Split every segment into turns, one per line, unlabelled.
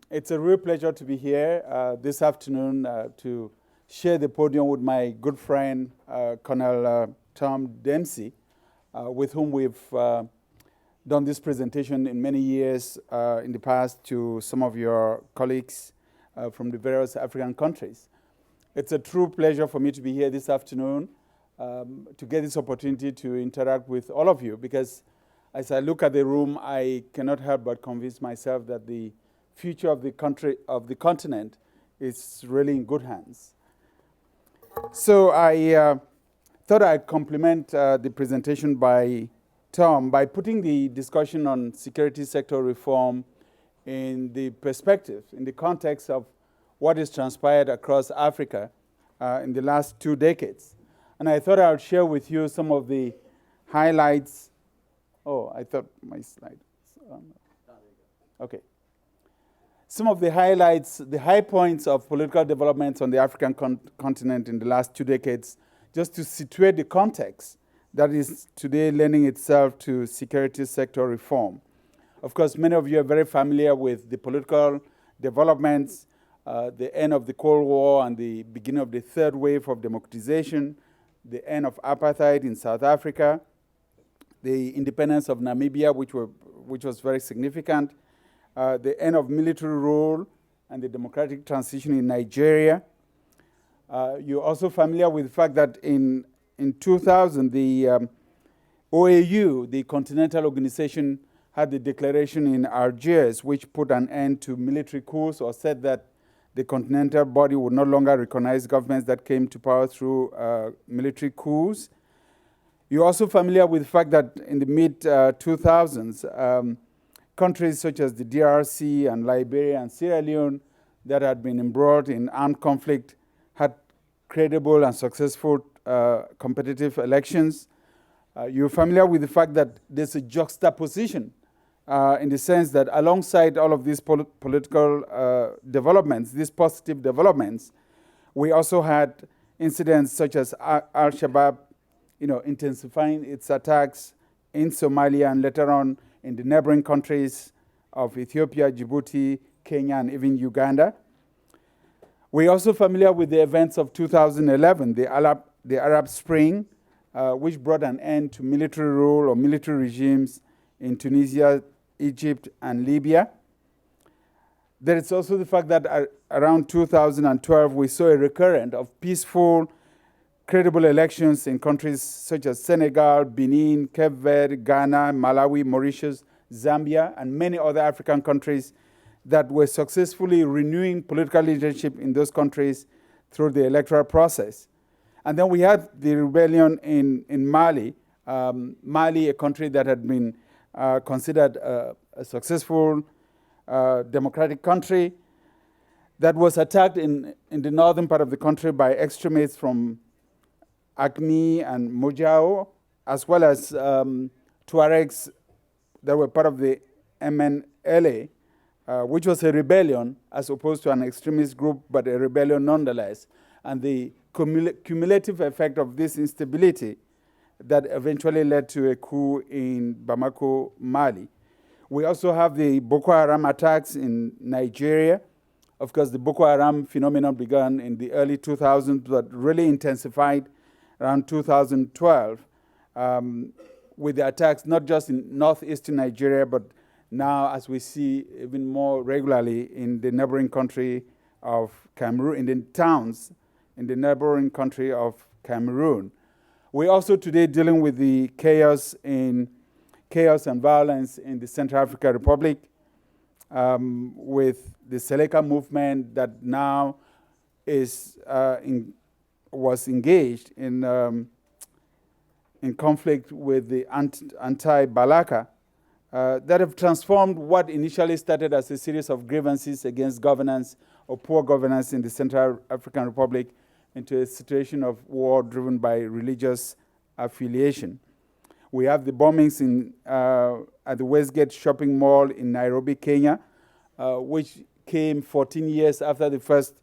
It's a real pleasure to be here this afternoon to share the podium with my good friend, Colonel Tom Dempsey, with whom we've done this presentation in many years in the past to some of your colleagues from the various African countries. It's a true pleasure for me to be here this afternoon to get this opportunity to interact with all of you, because as I look at the room, I cannot help but convince myself that the future of the country, of the continent, is really in good hands. So I thought I'd complement the presentation by Tom by putting the discussion on security sector reform in the perspective, in the context of what has transpired across Africa in the last 2 decades. And I thought I would share with you some of the highlights. Oh, I thought my slide. Okay. Some of the highlights, the high points of political developments on the African continent in the last 2 decades, just to situate the context that is today lending itself to security sector reform. Of course, many of you are very familiar with the political developments, the end of the Cold War and the beginning of the third wave of democratization, the end of apartheid in South Africa, the independence of Namibia, which was very significant, the end of military rule and the democratic transition in Nigeria. You're also familiar with the fact that in 2000, the OAU, the Continental Organization, had the declaration in Algiers, which put an end to military coups, or said that the continental body would no longer recognize governments that came to power through military coups. You're also familiar with the fact that in the mid-2000s, countries such as the DRC and Liberia and Sierra Leone that had been embroiled in armed conflict had credible and successful competitive elections. You're familiar with the fact that there's a juxtaposition in the sense that alongside all of these political developments, these positive developments, we also had incidents such as Al-Shabaab, intensifying its attacks in Somalia and later on in the neighboring countries of Ethiopia, Djibouti, Kenya, and even Uganda. We're also familiar with the events of 2011, the Arab Spring, which brought an end to military rule or military regimes in Tunisia, Egypt, and Libya. There is also the fact that around 2012, we saw a recurrence of peaceful, credible elections in countries such as Senegal, Benin, Cape Verde, Ghana, Malawi, Mauritius, Zambia, and many other African countries that were successfully renewing political leadership in those countries through the electoral process. And then we had the rebellion in Mali, Mali, a country that had been considered a successful democratic country, that was attacked in the northern part of the country by extremists from Acme and Mojao, as well as Tuaregs that were part of the MNLA, which was a rebellion as opposed to an extremist group, but a rebellion nonetheless. And the cumulative effect of this instability that eventually led to a coup in Bamako, Mali. We also have the Boko Haram attacks in Nigeria. Of course, the Boko Haram phenomenon began in the early 2000s, but really intensified around 2012 with the attacks not just in northeastern Nigeria, but now, as we see even more regularly in the neighboring country of Cameroon, in the towns in the neighboring country of Cameroon. We're also today dealing with the chaos and violence in the Central African Republic with the Seleka movement that now was engaged in conflict with the anti-Balaka that have transformed what initially started as a series of grievances against governance or poor governance in the Central African Republic into a situation of war driven by religious affiliation. We have the bombings at the Westgate shopping mall in Nairobi, Kenya, which came 14 years after the first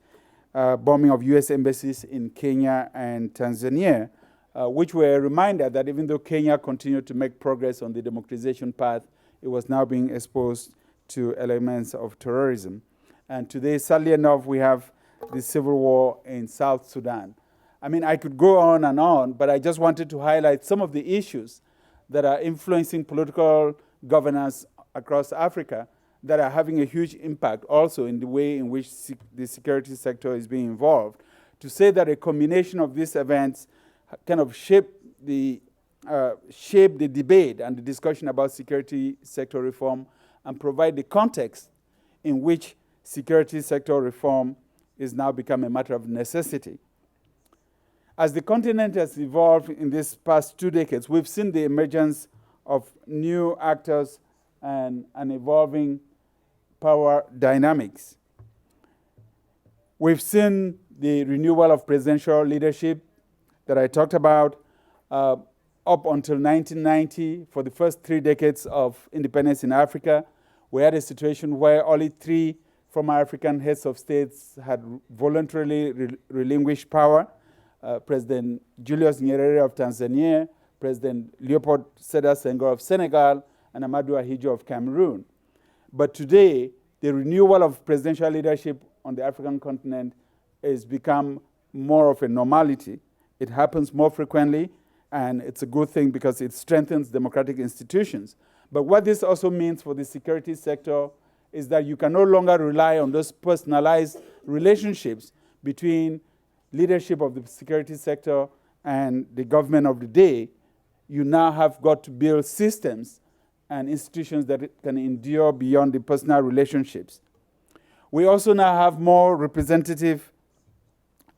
bombing of US embassies in Kenya and Tanzania, which were a reminder that even though Kenya continued to make progress on the democratization path, it was now being exposed to elements of terrorism. And today, sadly enough, we have the civil war in South Sudan. I mean, I could go on, but I just wanted to highlight some of the issues that are influencing political governance across Africa that are having a huge impact also in the way in which the security sector is being involved. To say that a combination of these events kind of shape the debate and the discussion about security sector reform and provide the context in which security sector reform is now become a matter of necessity. As the continent has evolved in these past 2 decades, we've seen the emergence of new actors and an evolving power dynamics. We've seen the renewal of presidential leadership that I talked about up until 1990. For the first 3 decades of independence in Africa, we had a situation where only 3 former African heads of states had voluntarily relinquished power. President Julius Nyerere of Tanzania, President Leopold Sédar Senghor of Senegal, and Amadou Ahidjo of Cameroon. But today, the renewal of presidential leadership on the African continent has become more of a normality. It happens more frequently, and it's a good thing because it strengthens democratic institutions. But what this also means for the security sector is that you can no longer rely on those personalized relationships between leadership of the security sector and the government of the day. You now have got to build systems and institutions that can endure beyond the personal relationships. We also now have more representative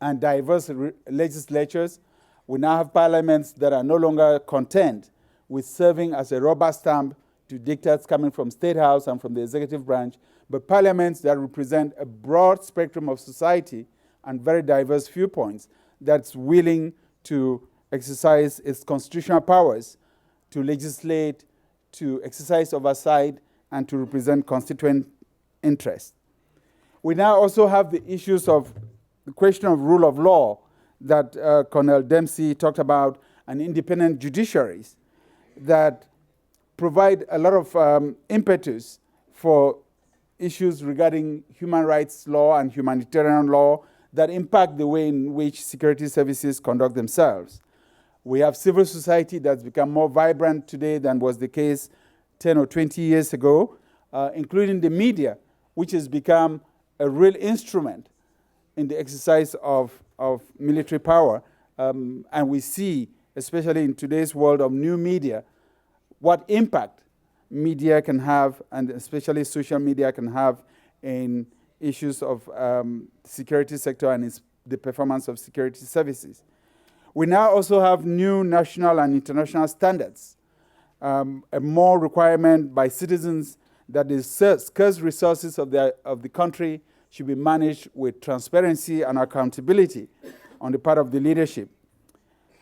and diverse legislatures. We now have parliaments that are no longer content with serving as a rubber stamp to dictates coming from State House and from the executive branch, but parliaments that represent a broad spectrum of society and very diverse viewpoints that's willing to exercise its constitutional powers to legislate, to exercise oversight, and to represent constituent interests. We now also have the issues of the question of rule of law that Colonel Dempsey talked about, and independent judiciaries that provide a lot of impetus for issues regarding human rights law and humanitarian law that impact the way in which security services conduct themselves. We have civil society that's become more vibrant today than was the case 10 or 20 years ago, including the media, which has become a real instrument in the exercise of military power. And we see, especially in today's world of new media, what impact media can have, and especially social media can have in issues of security sector and the performance of security services. We now also have new national and international standards, a more requirement by citizens that the scarce resources of the country should be managed with transparency and accountability on the part of the leadership.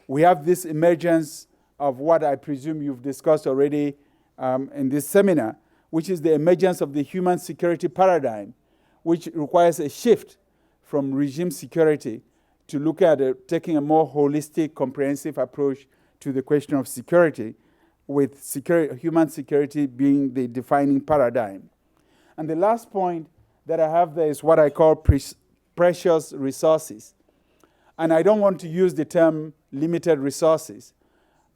We have this emergence of what I presume you've discussed already in this seminar, which is the emergence of the human security paradigm, which requires a shift from regime security to look at taking a more holistic, comprehensive approach to the question of security, with human security being the defining paradigm. And the last point that I have there is what I call precious resources. And I don't want to use the term limited resources.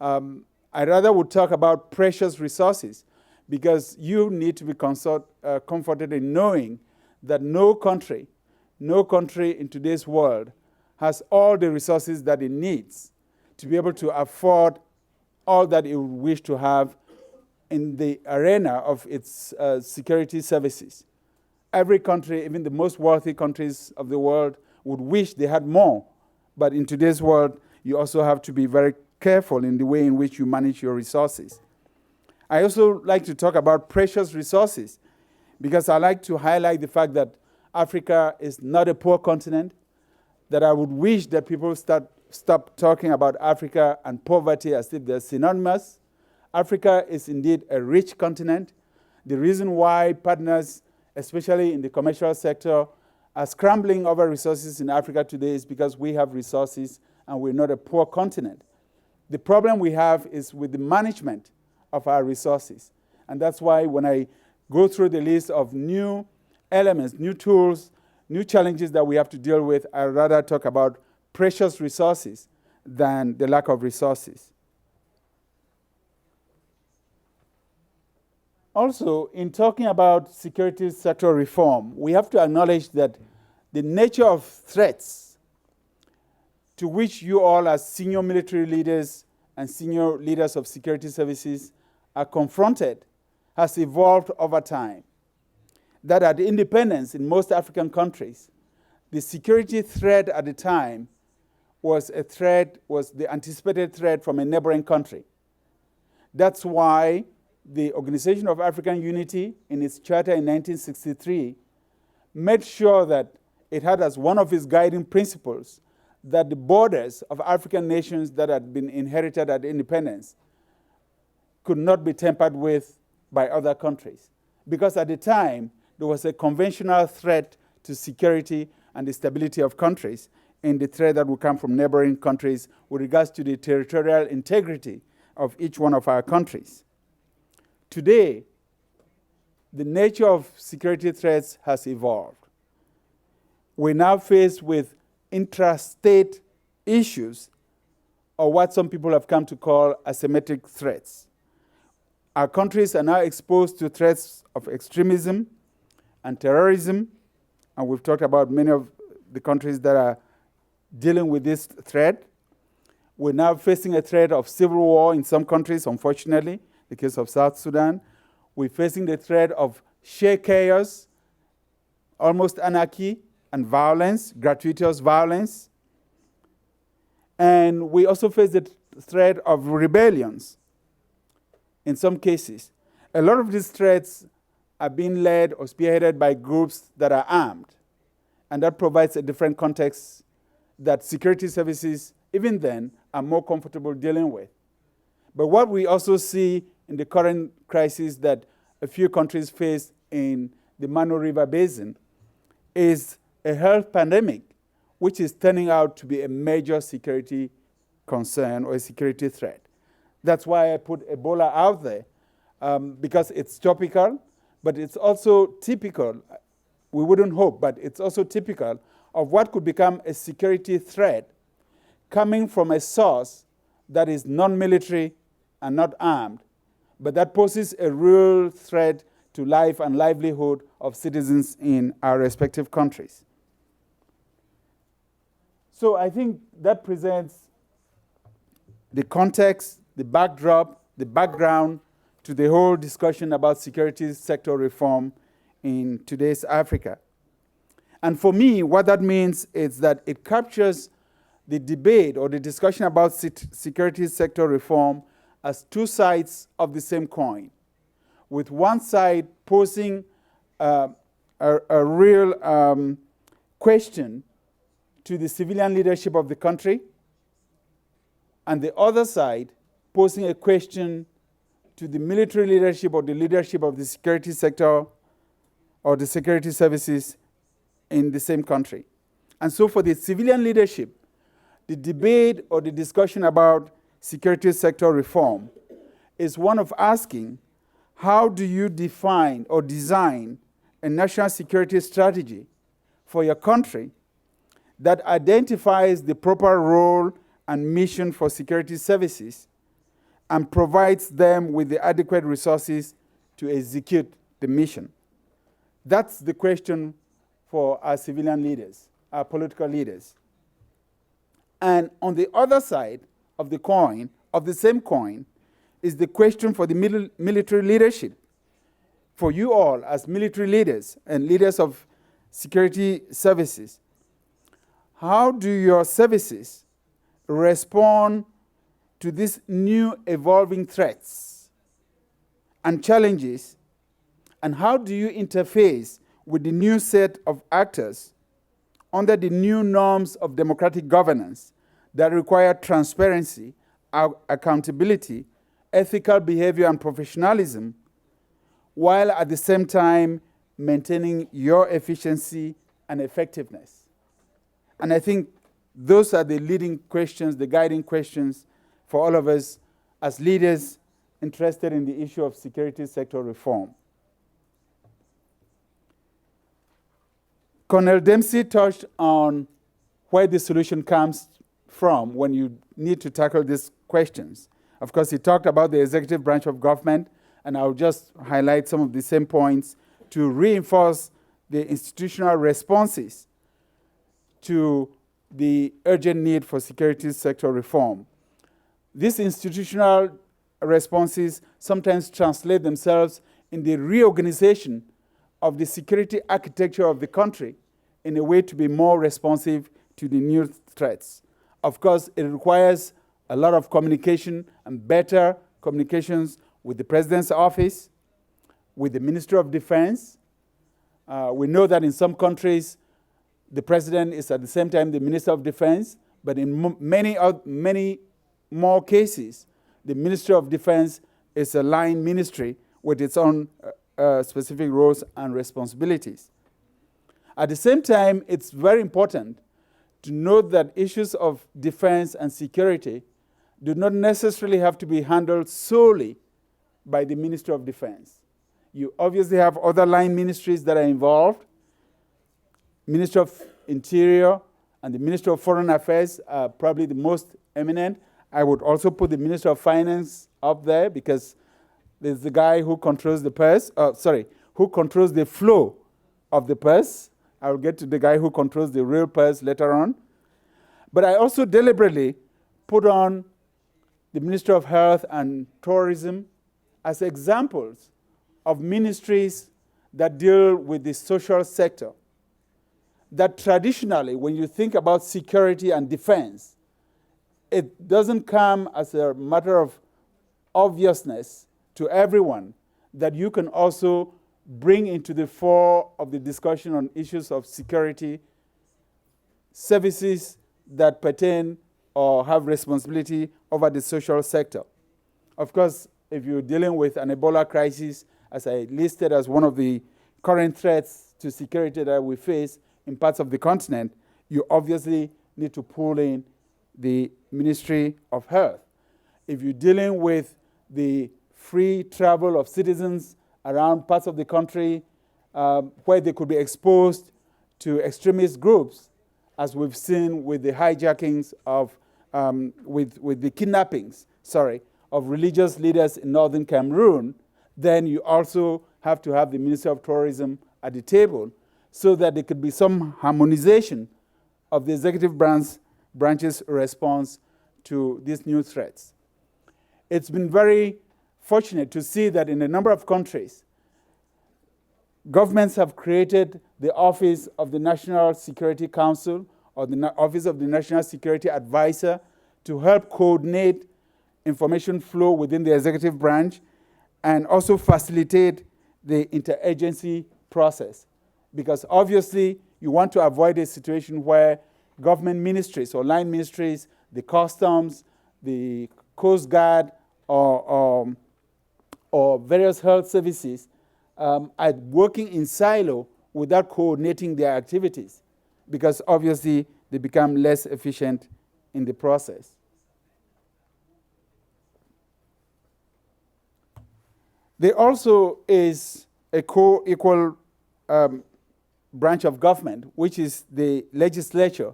I rather would talk about precious resources, because you need to be comforted in knowing that no country in today's world has all the resources that it needs to be able to afford all that it would wish to have in the arena of its security services. Every country, even the most wealthy countries of the world, would wish they had more. But in today's world, you also have to be very careful in the way in which you manage your resources. I also like to talk about precious resources, because I like to highlight the fact that Africa is not a poor continent, that I would wish that people stop talking about Africa and poverty as if they're synonymous. Africa is indeed a rich continent. The reason why partners, especially in the commercial sector, are scrambling over resources in Africa today is because we have resources and we're not a poor continent. The problem we have is with the management of our resources. And that's why when I go through the list of new elements, new tools, new challenges that we have to deal with. I'd rather talk about precious resources than the lack of resources. Also, in talking about security sector reform, we have to acknowledge that the nature of threats to which you all as senior military leaders and senior leaders of security services are confronted has evolved over time. That at independence in most African countries, the security threat at the time was the anticipated threat from a neighboring country. That's why the Organization of African Unity, in its charter in 1963, made sure that it had as one of its guiding principles that the borders of African nations that had been inherited at independence could not be tampered with by other countries. Because at the time, there was a conventional threat to security and the stability of countries in the threat that would come from neighboring countries with regards to the territorial integrity of each one of our countries. Today, the nature of security threats has evolved. We're now faced with intrastate issues, or what some people have come to call asymmetric threats. Our countries are now exposed to threats of extremism and terrorism, and we've talked about many of the countries that are dealing with this threat. We're now facing a threat of civil war in some countries, unfortunately, the case of South Sudan. We're facing the threat of sheer chaos, almost anarchy, and violence, gratuitous violence. And we also face the threat of rebellions in some cases. A lot of these threats are being led or spearheaded by groups that are armed. And that provides a different context that security services, even then, are more comfortable dealing with. But what we also see in the current crisis that a few countries face in the Mano River Basin is a health pandemic, which is turning out to be a major security concern or a security threat. That's why I put Ebola out there, because it's topical, but it's also typical. We wouldn't hope, but it's also typical of what could become a security threat coming from a source that is non-military and not armed, but that poses a real threat to life and livelihood of citizens in our respective countries. So I think that presents the context, the backdrop, the background to the whole discussion about security sector reform in today's Africa. And for me, what that means is that it captures the debate or the discussion about security sector reform as two sides of the same coin, with one side posing a real question to the civilian leadership of the country, and the other side posing a question to the military leadership or the leadership of the security sector or the security services in the same country. And so for the civilian leadership, the debate or the discussion about security sector reform is one of asking, how do you define or design a national security strategy for your country that identifies the proper role and mission for security services and provides them with the adequate resources to execute the mission? That's the question for our civilian leaders, our political leaders. And on the other side of the coin, of the same coin, is the question for the military leadership. For you all as military leaders and leaders of security services, how do your services respond to these new evolving threats and challenges, and how do you interface with the new set of actors under the new norms of democratic governance that require transparency, accountability, ethical behavior, and professionalism, while at the same time maintaining your efficiency and effectiveness? And I think those are the leading questions, the guiding questions for all of us as leaders interested in the issue of security sector reform. Colonel Dempsey touched on where the solution comes from when you need to tackle these questions. Of course, he talked about the executive branch of government, and I'll just highlight some of the same points to reinforce the institutional responses to the urgent need for security sector reform. These institutional responses sometimes translate themselves in the reorganization of the security architecture of the country in a way to be more responsive to the new threats. Of course, it requires a lot of communication and better communications with the President's office, with the Ministry of Defense. We know that in some countries, the President is at the same time the Minister of Defense, but in many more cases, the Ministry of Defense is a line ministry with its own specific roles and responsibilities. At the same time, it's very important to note that issues of defense and security do not necessarily have to be handled solely by the Ministry of Defense. You obviously have other line ministries that are involved. Ministry of Interior and the Ministry of Foreign Affairs are probably the most eminent. I would also put the Ministry of Finance up there because there's the guy who controls the purse, who controls the flow of the purse. I'll get to the guy who controls the real purse later on. But I also deliberately put on the Ministry of Health and Tourism as examples of ministries that deal with the social sector. That traditionally, when you think about security and defense, it doesn't come as a matter of obviousness to everyone that you can also bring into the fore of the discussion on issues of security services that pertain or have responsibility over the social sector. Of course, if you're dealing with an Ebola crisis, as I listed as one of the current threats to security that we face in parts of the continent, you obviously need to pull in the Ministry of Health. If you're dealing with the free travel of citizens around parts of the country where they could be exposed to extremist groups, as we've seen with the hijackings of, with the kidnappings, of religious leaders in northern Cameroon, then you also have to have the Ministry of Tourism at the table so that there could be some harmonization of the executive branch's response to these new threats. It's been very fortunate to see that in a number of countries, governments have created the Office of the National Security Council or the Office of the National Security Advisor to help coordinate information flow within the executive branch and also facilitate the interagency process. Because obviously, you want to avoid a situation where government ministries or line ministries, the customs, the Coast Guard, or various health services are working in silo without coordinating their activities, because obviously they become less efficient in the process. There also is a co-equal branch of government, which is the legislature,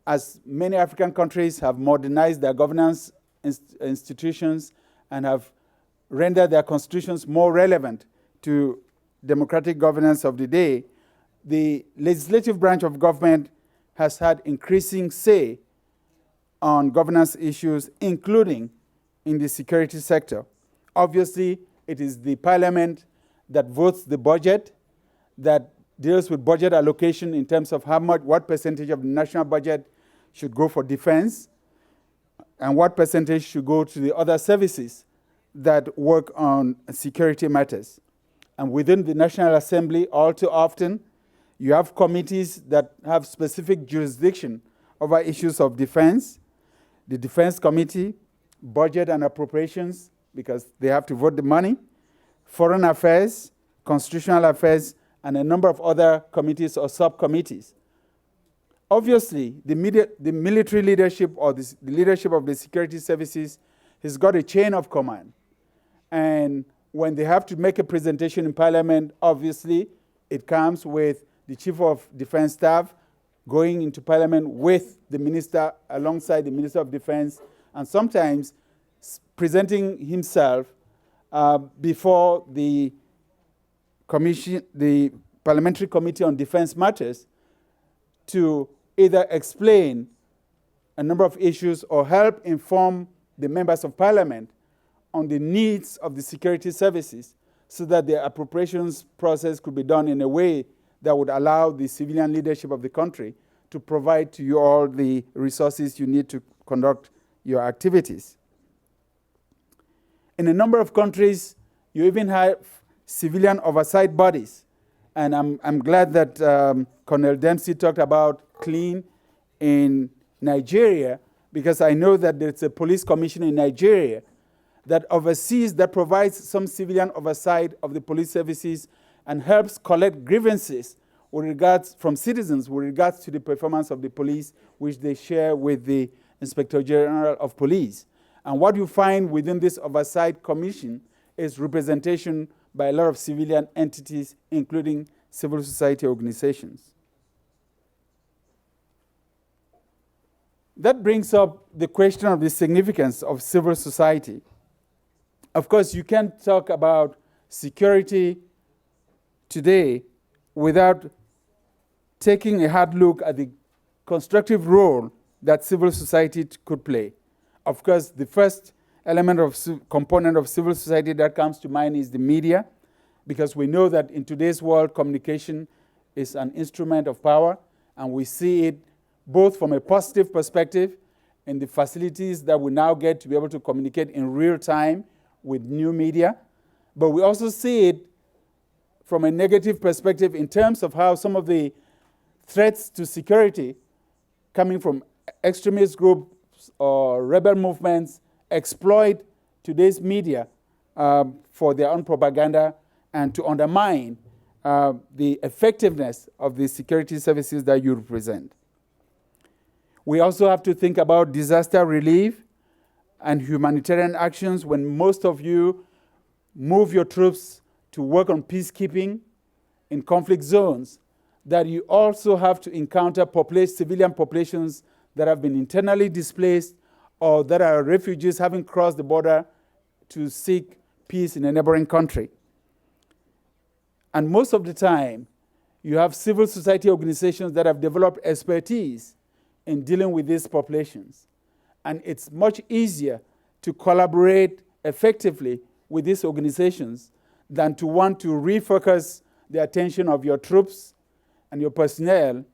as many African countries have modernized their governance institutions and have rendered their constitutions more relevant to democratic governance of the day. The legislative branch of government has had increasing say on governance issues, including in the security sector. Obviously, it is the parliament that votes the budget, that deals with budget allocation in terms of what percentage of the national budget should go for defense, and what percentage should go to the other services that work on security matters. And within the National Assembly, all too often, you have committees that have specific jurisdiction over issues of defense. The Defense Committee, Budget and Appropriations, because they have to vote the money, Foreign Affairs, Constitutional Affairs, and a number of other committees or subcommittees. Obviously, the military leadership or the leadership of the security services has got a chain of command. And when they have to make a presentation in Parliament, obviously, it comes with the Chief of Defense Staff going into Parliament with the minister, alongside the Minister of Defense, and sometimes presenting himself before the commission, the Parliamentary Committee on Defense Matters, to either explain a number of issues or help inform the members of Parliament on the needs of the security services so that the appropriations process could be done in a way that would allow the civilian leadership of the country to provide to you all the resources you need to conduct your activities. In a number of countries, you even have civilian oversight bodies. And I'm glad that Colonel Dempsey talked about CLEAN in Nigeria, because I know that there's a police commission in Nigeria that oversees, that provides some civilian oversight of the police services and helps collect grievances with regards from citizens with regards to the performance of the police, which they share with the Inspector General of Police. And what you find within this oversight commission is representation by a lot of civilian entities, including civil society organizations. That brings up the question of the significance of civil society. Of course, you can't talk about security today without taking a hard look at the constructive role that civil society could play. Of course, the first element of component of civil society that comes to mind is the media, because we know that in today's world, communication is an instrument of power, and we see it both from a positive perspective in the facilities that we now get to be able to communicate in real time with new media, but we also see it from a negative perspective in terms of how some of the threats to security coming from extremist groups or rebel movements exploit today's media for their own propaganda and to undermine the effectiveness of the security services that you represent. We also have to think about disaster relief and humanitarian actions when most of you move your troops to work on peacekeeping in conflict zones, that you also have to encounter civilian populations that have been internally displaced or that are refugees having crossed the border to seek peace in a neighboring country. And most of the time, you have civil society organizations that have developed expertise in dealing with these populations. And it's much easier to collaborate effectively with these organizations than to want to refocus the attention of your troops and your personnel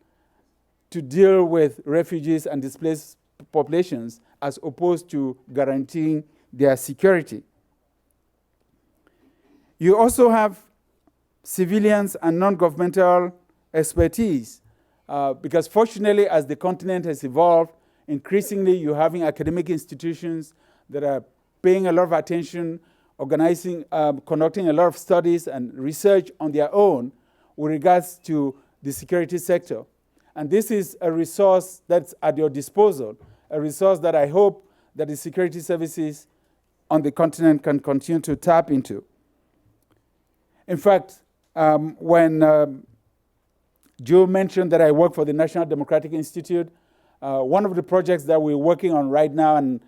to deal with refugees and displaced populations as opposed to guaranteeing their security. You also have civilians and non-governmental expertise because fortunately, as the continent has evolved, increasingly you're having academic institutions that are paying a lot of attention, organizing, conducting a lot of studies and research on their own with regards to the security sector. And this is a resource that's at your disposal, a resource that I hope that the security services on the continent can continue to tap into. In fact, when Joe mentioned that I work for the National Democratic Institute, one of the projects that we're working on right now and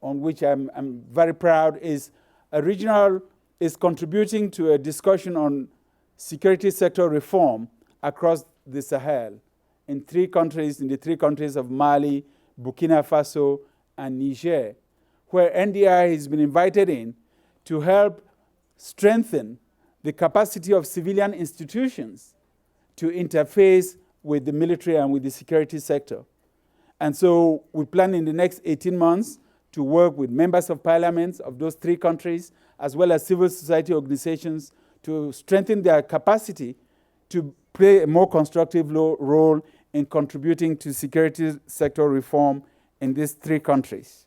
on which I'm very proud is contributing to a discussion on security sector reform across the Sahel in the 3 countries of Mali, Burkina Faso, and Niger, where NDI has been invited in to help strengthen the capacity of civilian institutions to interface with the military and with the security sector. And so we plan in the next 18 months to work with members of parliaments of those 3 countries, as well as civil society organizations, to strengthen their capacity to play a more constructive role in contributing to security sector reform in these 3 countries.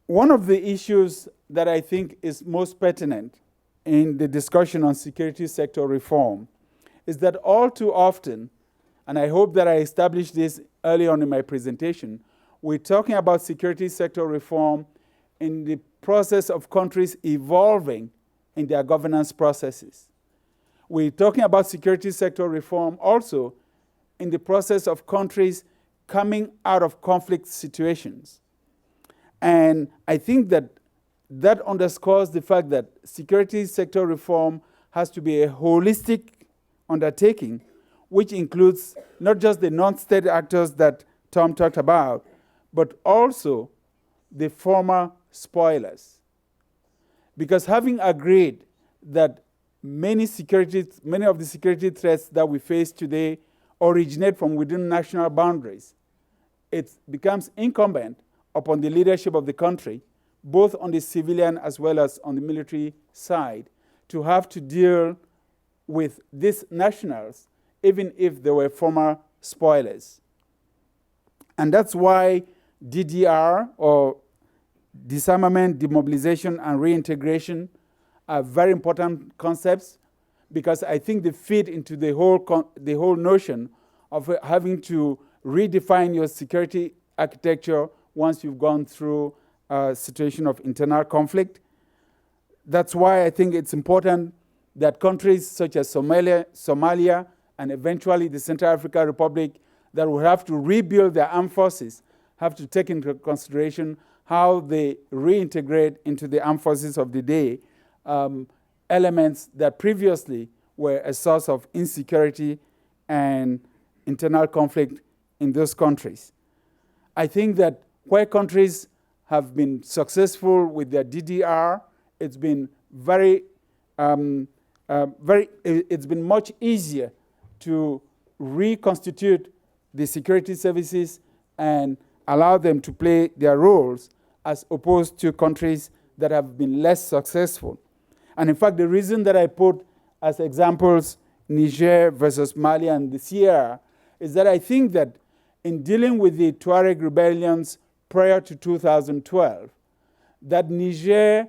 One of the issues that I think is most pertinent in the discussion on security sector reform is that all too often, and I hope that I established this early on in my presentation, we're talking about security sector reform in the process of countries evolving in their governance processes. We're talking about security sector reform also in the process of countries coming out of conflict situations. And I think that that underscores the fact that security sector reform has to be a holistic undertaking, which includes not just the non-state actors that Tom talked about, but also the former spoilers. Because having agreed that many of the security threats that we face today originate from within national boundaries, it becomes incumbent upon the leadership of the country, both on the civilian as well as on the military side, to have to deal with these nationals, even if they were former spoilers. And that's why DDR, or disarmament, demobilization, and reintegration, are very important concepts, because I think they fit into the whole notion of having to redefine your security architecture once you've gone through a situation of internal conflict. That's why I think it's important that countries such as Somalia, and eventually the Central African Republic, that will have to rebuild their armed forces, have to take into consideration how they reintegrate into the armed forces of the day elements that previously were a source of insecurity and internal conflict in those countries. I think that where countries have been successful with their DDR, it's been it's been much easier to reconstitute the security services and allow them to play their roles, as opposed to countries that have been less successful. And in fact, the reason that I put as examples Niger versus Mali and the Sierra is that I think that in dealing with the Tuareg rebellions prior to 2012, that Niger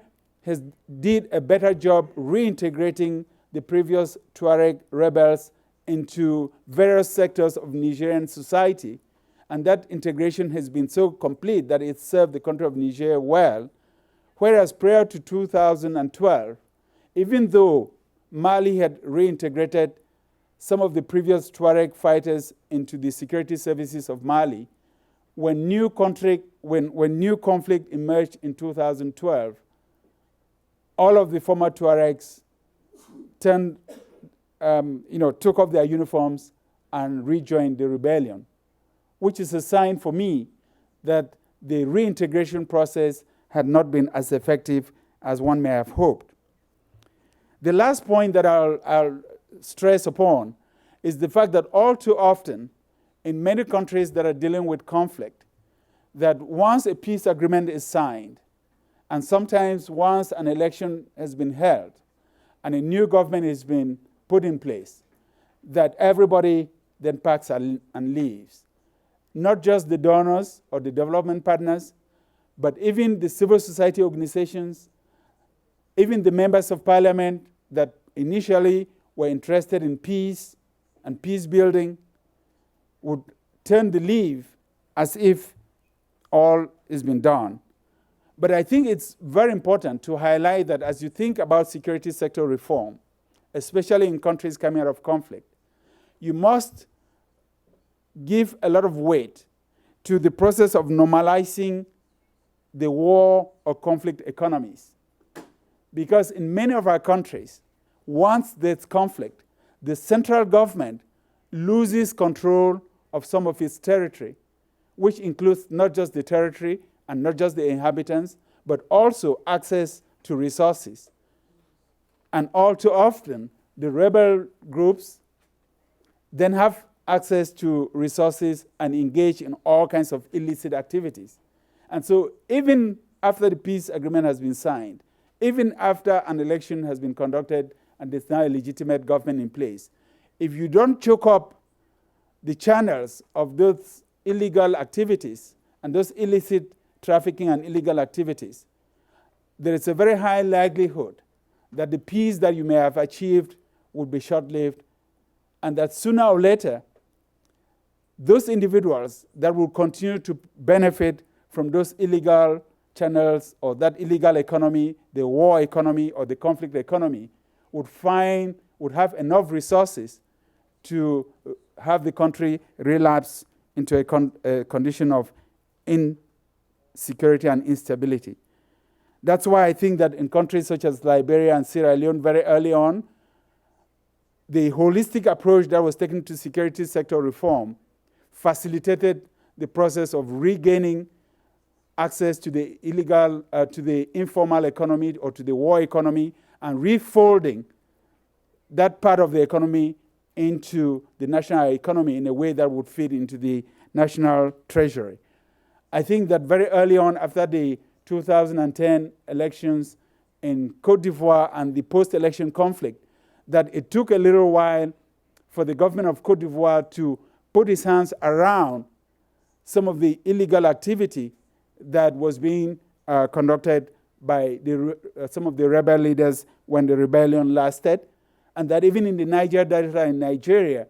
did a better job reintegrating the previous Tuareg rebels into various sectors of Nigerian society. And that integration has been so complete that it served the country of Niger well. Whereas prior to 2012, even though Mali had reintegrated some of the previous Tuareg fighters into the security services of Mali, when new conflict emerged in 2012, all of the former Tuaregs took off their uniforms and rejoined the rebellion, which is a sign for me that the reintegration process had not been as effective as one may have hoped. The last point that I'll stress upon is the fact that all too often, in many countries that are dealing with conflict, that once a peace agreement is signed, and sometimes once an election has been held, and a new government has been put in place, that everybody then packs and leaves. Not just the donors or the development partners, but even the civil society organizations, even the members of parliament that initially were interested in peace and peace building would turn the leaf as if all has been done. But I think it's very important to highlight that as you think about security sector reform, especially in countries coming out of conflict, you must give a lot of weight to the process of normalizing the war or conflict economies. Because in many of our countries, once there's conflict, the central government loses control of some of its territory, which includes not just the territory and not just the inhabitants, but also access to resources. And all too often, the rebel groups then have access to resources and engage in all kinds of illicit activities. And so even after the peace agreement has been signed, even after an election has been conducted and there's now a legitimate government in place, if you don't choke up the channels of those illegal activities and those illicit trafficking and illegal activities, there is a very high likelihood that the peace that you may have achieved would be short-lived, and that sooner or later, those individuals that will continue to benefit from those illegal channels or that illegal economy, the war economy or the conflict economy, would have enough resources to have the country relapse into a condition of insecurity and instability. That's why I think that in countries such as Liberia and Sierra Leone, very early on, the holistic approach that was taken to security sector reform facilitated the process of regaining access to the to the informal economy or to the war economy, and refolding that part of the economy into the national economy in a way that would fit into the national treasury. I think that very early on, after the 2010 elections in Côte d'Ivoire and the post-election conflict, that it took a little while for the government of Côte d'Ivoire to put its hands around some of the illegal activity that was being conducted by some of the rebel leaders when the rebellion lasted, and that even in the Niger Delta in Nigeria,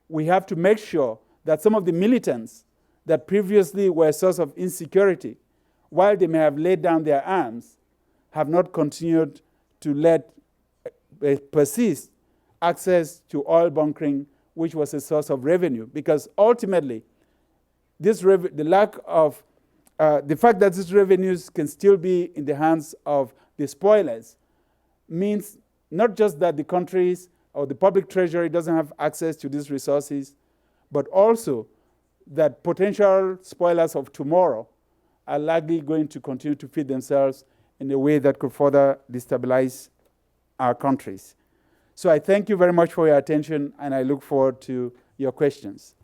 we have to make sure that some of the militants that previously were a source of insecurity, while they may have laid down their arms, have not continued to persist access to oil bunkering, which was a source of revenue. Because ultimately, the fact that these revenues can still be in the hands of the spoilers means not just that the countries or the public treasury doesn't have access to these resources, but also that potential spoilers of tomorrow are likely going to continue to feed themselves in a way that could further destabilize our countries. So I thank you very much for your attention, and I look forward to your questions.